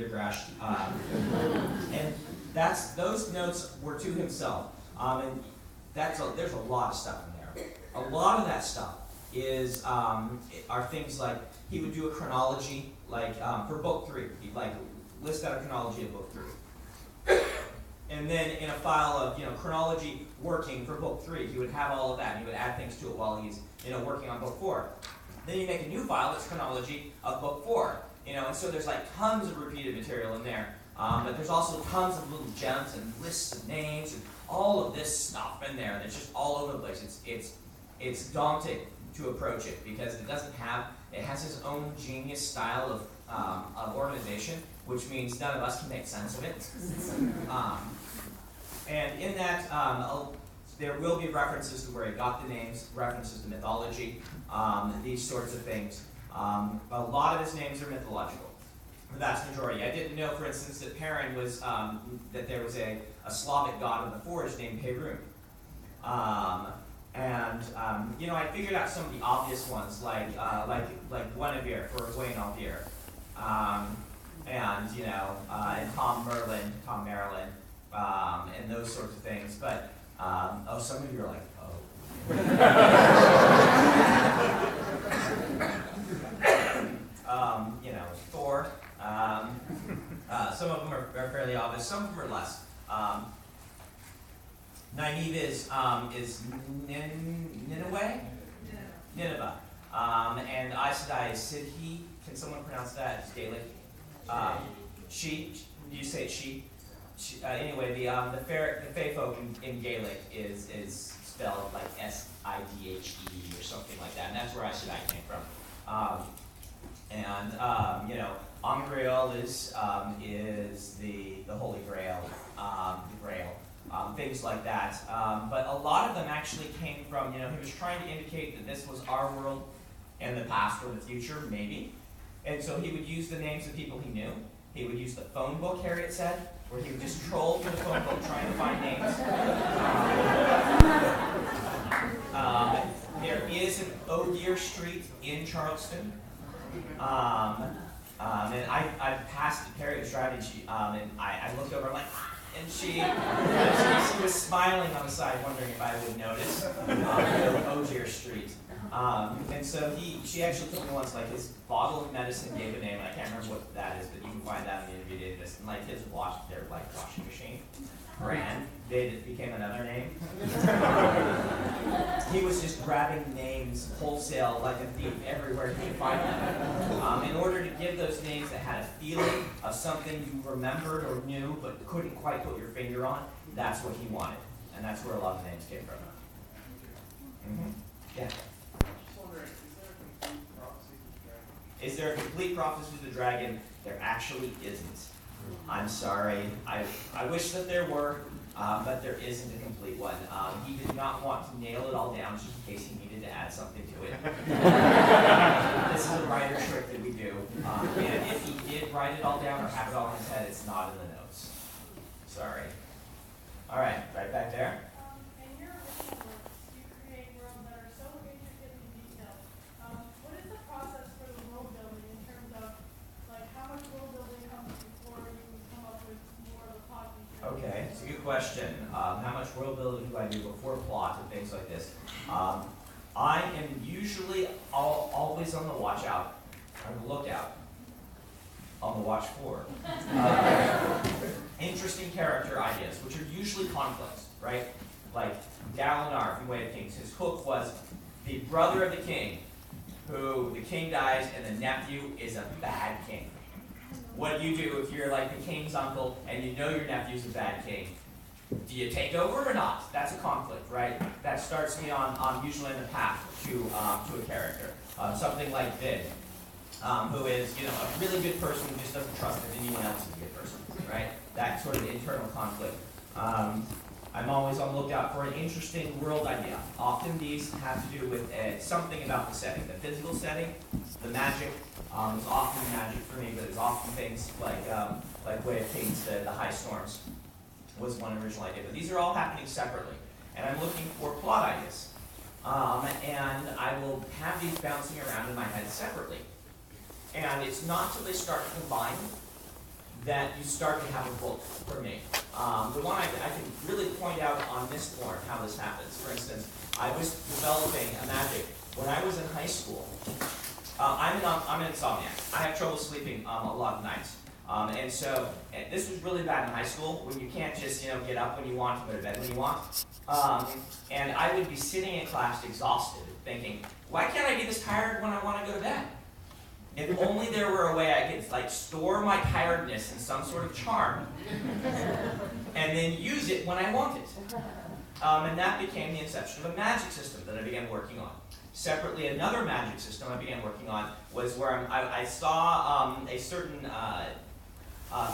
Wiedergrash. And those notes were to himself. And there's a lot of stuff in there. A lot of that stuff are things like he would do a chronology, like for book 3. He'd like list out a chronology of book 3. And then in a file of chronology working for book 3, he would have all of that, and he would add things to it while he's working on book 4. Then you make a new file that's chronology of book 4, and so there's like tons of repeated material in there. But there's also tons of little gems and lists of names and all of this stuff in there that's just all over the place. It's daunting to approach it because it has its own genius style of organization, which means none of us can make sense of it. And in that, there will be references to where he got the names, references to mythology, these sorts of things. A lot of his names are mythological, the vast majority. I didn't know, for instance, that Perrin was, that there was a Slavic god of the forest named Perun. I figured out some of the obvious ones, like Guinevere for Wayne Alvier. And Tom Merlin, and those sorts of things. But, some of you are like, oh. Thor. Some of them are fairly obvious, some of them are less. Nynaeve is Nineveh. And Aes Sedai is Sidhi. Can someone pronounce that? It's Gaelic. She. Do you say she? Anyway, the Fae folk in Gaelic is spelled like Sidhe or something like that, and that's where Aes Sedai came from. Angreal is the Holy Grail, the Grail, things like that. But a lot of them actually came from, he was trying to indicate that this was our world and the past or the future, maybe. And so he would use the names of people he knew. He would use the phone book, Harriet said, where he would just troll through the phone book trying to find names. There is an Odier Street in Charleston. And I passed Harriet Stride, and I looked over, I'm like, and she was smiling on the side, wondering if I would notice Odier Street. And so she actually told me once, like, his bottle of medicine gave a name, and I can't remember what that is, but you can find that in the interview database. And like his washing machine brand, it became another name. He was just grabbing names wholesale like a thief everywhere he could find them. In order to give those names that had a feeling of something you remembered or knew but couldn't quite put your finger on, that's what he wanted. And that's where a lot of the names came from. Mm-hmm. Yeah. Is there a complete prophecy of the dragon? There actually isn't. I'm sorry. I wish that there were, but there isn't a complete one. He did not want to nail it all down just in case he needed to add something to it. This is a writer trick that we do. And if he did write it all down or have it all in his head, it's not in the notes. Sorry. All right, right back there. Okay, it's a good question. How much world building do I do before plot and things like this? I am usually always on the watch out, on the lookout, on the watch for interesting character ideas, which are usually conflicts, right? Like Dalinar from Way of Kings. His hook was the brother of the king, who the king dies and the nephew is a bad king. What do you do if you're like the king's uncle and you know your nephew's a bad king? Do you take over or not? That's a conflict, right? That starts me on usually in the path to a character. Something like Vid, who is a really good person who just doesn't trust that anyone else is a good person, right? That sort of internal conflict. I'm always on the lookout for an interesting world idea. Often these have to do with something about the setting, the physical setting, the magic. It's often magic for me, but it's often things like Way of Kings, the High Storms was one original idea. But these are all happening separately, and I'm looking for plot ideas. And I will have these bouncing around in my head separately. And it's not till they start to combine that you start to have a book for me. The one I can really point out on this board how this happens. For instance, I was developing a magic when I was in high school. I'm an insomniac. I have trouble sleeping a lot of nights. And so this was really bad in high school when you can't just get up when you want to go to bed when you want. And I would be sitting in class exhausted thinking, why can't I be this tired when I want to go to bed? If only there were a way I could store my tiredness in some sort of charm and then use it when I want it. And that became the inception of a magic system that I began working on. Separately, another magic system I began working on was where I saw a certain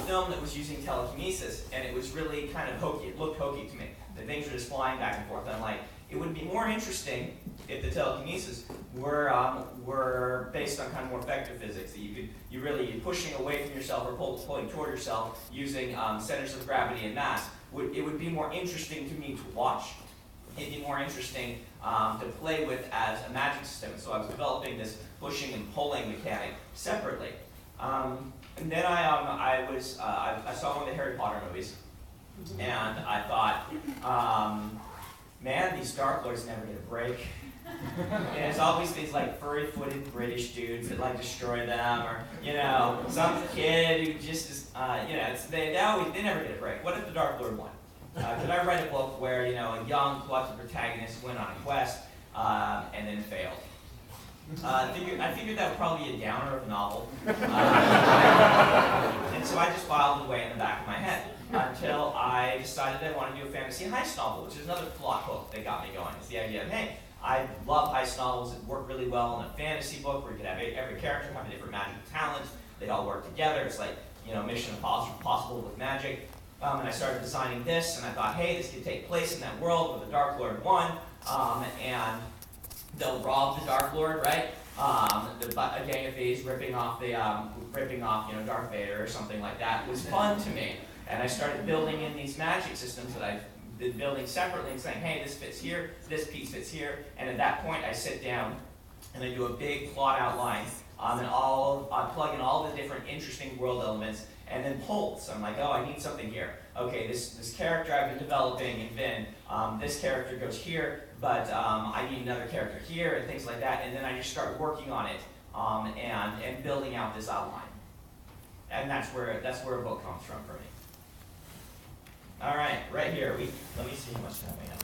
film that was using telekinesis, and it was really kind of hokey. It looked hokey to me. The things were just flying back and forth. And I'm like, it would be more interesting if the telekinesis were based on kind of more effective physics. That you're pushing away from yourself or pulling toward yourself using centers of gravity and mass. It would be more interesting to me to watch. It'd be more interesting to play with as a magic system. So I was developing this pushing and pulling mechanic separately. And then I saw one of the Harry Potter movies, and I thought, man, these Dark Lords never get a break. And it's always these furry-footed British dudes that destroy them, or some kid who just is, they never get a break. What if the Dark Lord won? Could I write a book where a young plucky protagonist went on a quest and then failed? I figured that would probably be a downer of a novel. And so I just filed it away in the back of my head until I decided I wanted to do a fantasy heist novel, which is another plot hook that got me going. It's the idea of, hey, I love heist novels that work really well in a fantasy book where you could have every character have a different magic talent. They all work together. It's like, Mission Impossible with magic. And I started designing this, and I thought, hey, this could take place in that world where the Dark Lord won, and they'll rob the Dark Lord, right? A gang of thieves ripping off Darth Vader or something like that. It was fun to me, and I started building in these magic systems that I've been building separately and saying, hey, this fits here, this piece fits here, and at that point I sit down and I do a big plot outline, and I plug in all the different interesting world elements, and then pull. So I'm like, oh, I need something here. Okay, this character I've been developing and this character goes here, but I need another character here, and things like that. And then I just start working on it and building out this outline. And that's where a book comes from for me. All right, right here. Let me see how much time we have.